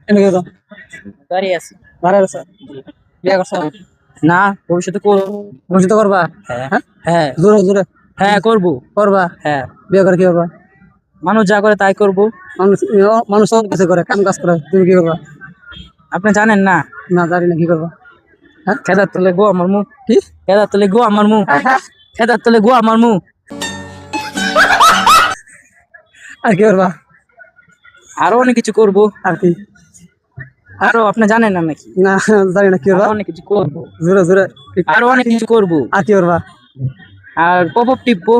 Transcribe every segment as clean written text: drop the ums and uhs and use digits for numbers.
এনে গেছো দাঁড়িয়ে আছি। ভাড়া আছে বিয়ে করছো না, ভবিষ্যতে করবো। ভবিষ্যৎ করবা হ্যাঁ হ্যাঁ হ্যাঁ জোরে জোরে হ্যাঁ, করবো। করবা হ্যাঁ, বিয়ে করে কি করবা মানুষ যা করে তাই করবো। মানুষ মানুষ অনেক কিছু করে কাম কাজ করে তুমি কি করবা আপনি জানেন না? না জানি না কি করবা হ্যাঁ খেদার তলে গো আমার মুখ। কি খেদার তলে গো আমার মুখ। খেদার তলে গো আমার মুখ। আর কি করবা আরো অনেক কিছু করবো। আর কি আরো আপনি জানেন না নাকি? না জানি না কি করবা আরো অনেক কিছু করবো। জোরে জোরে আরো অনেক কিছু করবো। আর কি করবা আর পপ আপ টিপবো।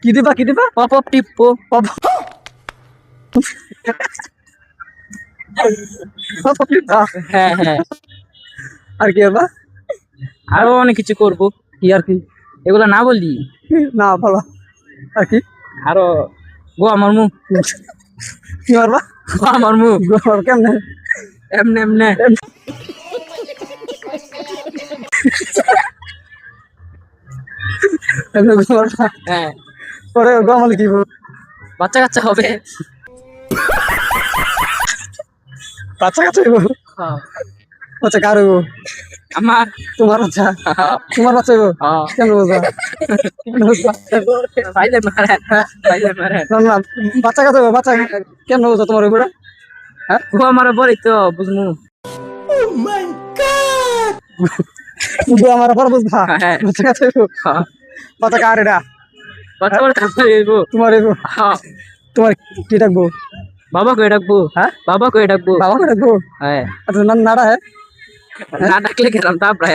কি দিবা কি দিবা পপ আপ টিপবো। হ্যাঁ হ্যাঁ, আর কি করবা আরো অনেক কিছু করবো। কি আর কি এগুলো না বললি। না বলো আর কি আরো গো আমার মুখ। কি করবা গো আমার মুখ। কেমনে এমনে এমনে। এমনি করবা হ্যাঁ, পরে গমালে কি করবো? বাচ্চা কাচ্চা হবে। বাচ্চা কাচ্চা হইবো বাচ্চা কার হইবো আমার। তোমার বাচ্চা তোমার বাচ্চা হইবো হ্যাঁ। কেন বুঝবা কেন বুঝবা পাইলে মারেন, পাইলে মারেন। না না বাচ্চা কাচ্চা হইবো বাচ্চা কেন বুঝবা তোমার হইবো হ্যাঁ গো আমার বলি তো বুঝমু। বুঝবো আমার পর বুঝবা হ্যাঁ। বাচ্চা কাচ্চা হইবো হ্যাঁ, বাচ্চা কার এটা বাচ্চা বলে তারপরে হইবো। তোমার হইবো হ্যাঁ, তোমার কি ডাকবো বাবা কই ডাকবো। হ্যাঁ বাবা কই ডাকবো। বাবা কে ডাকবো হ্যাঁ, আচ্ছা নাড়া হ্যাঁ না ডাকলে গেলাম তারপরে।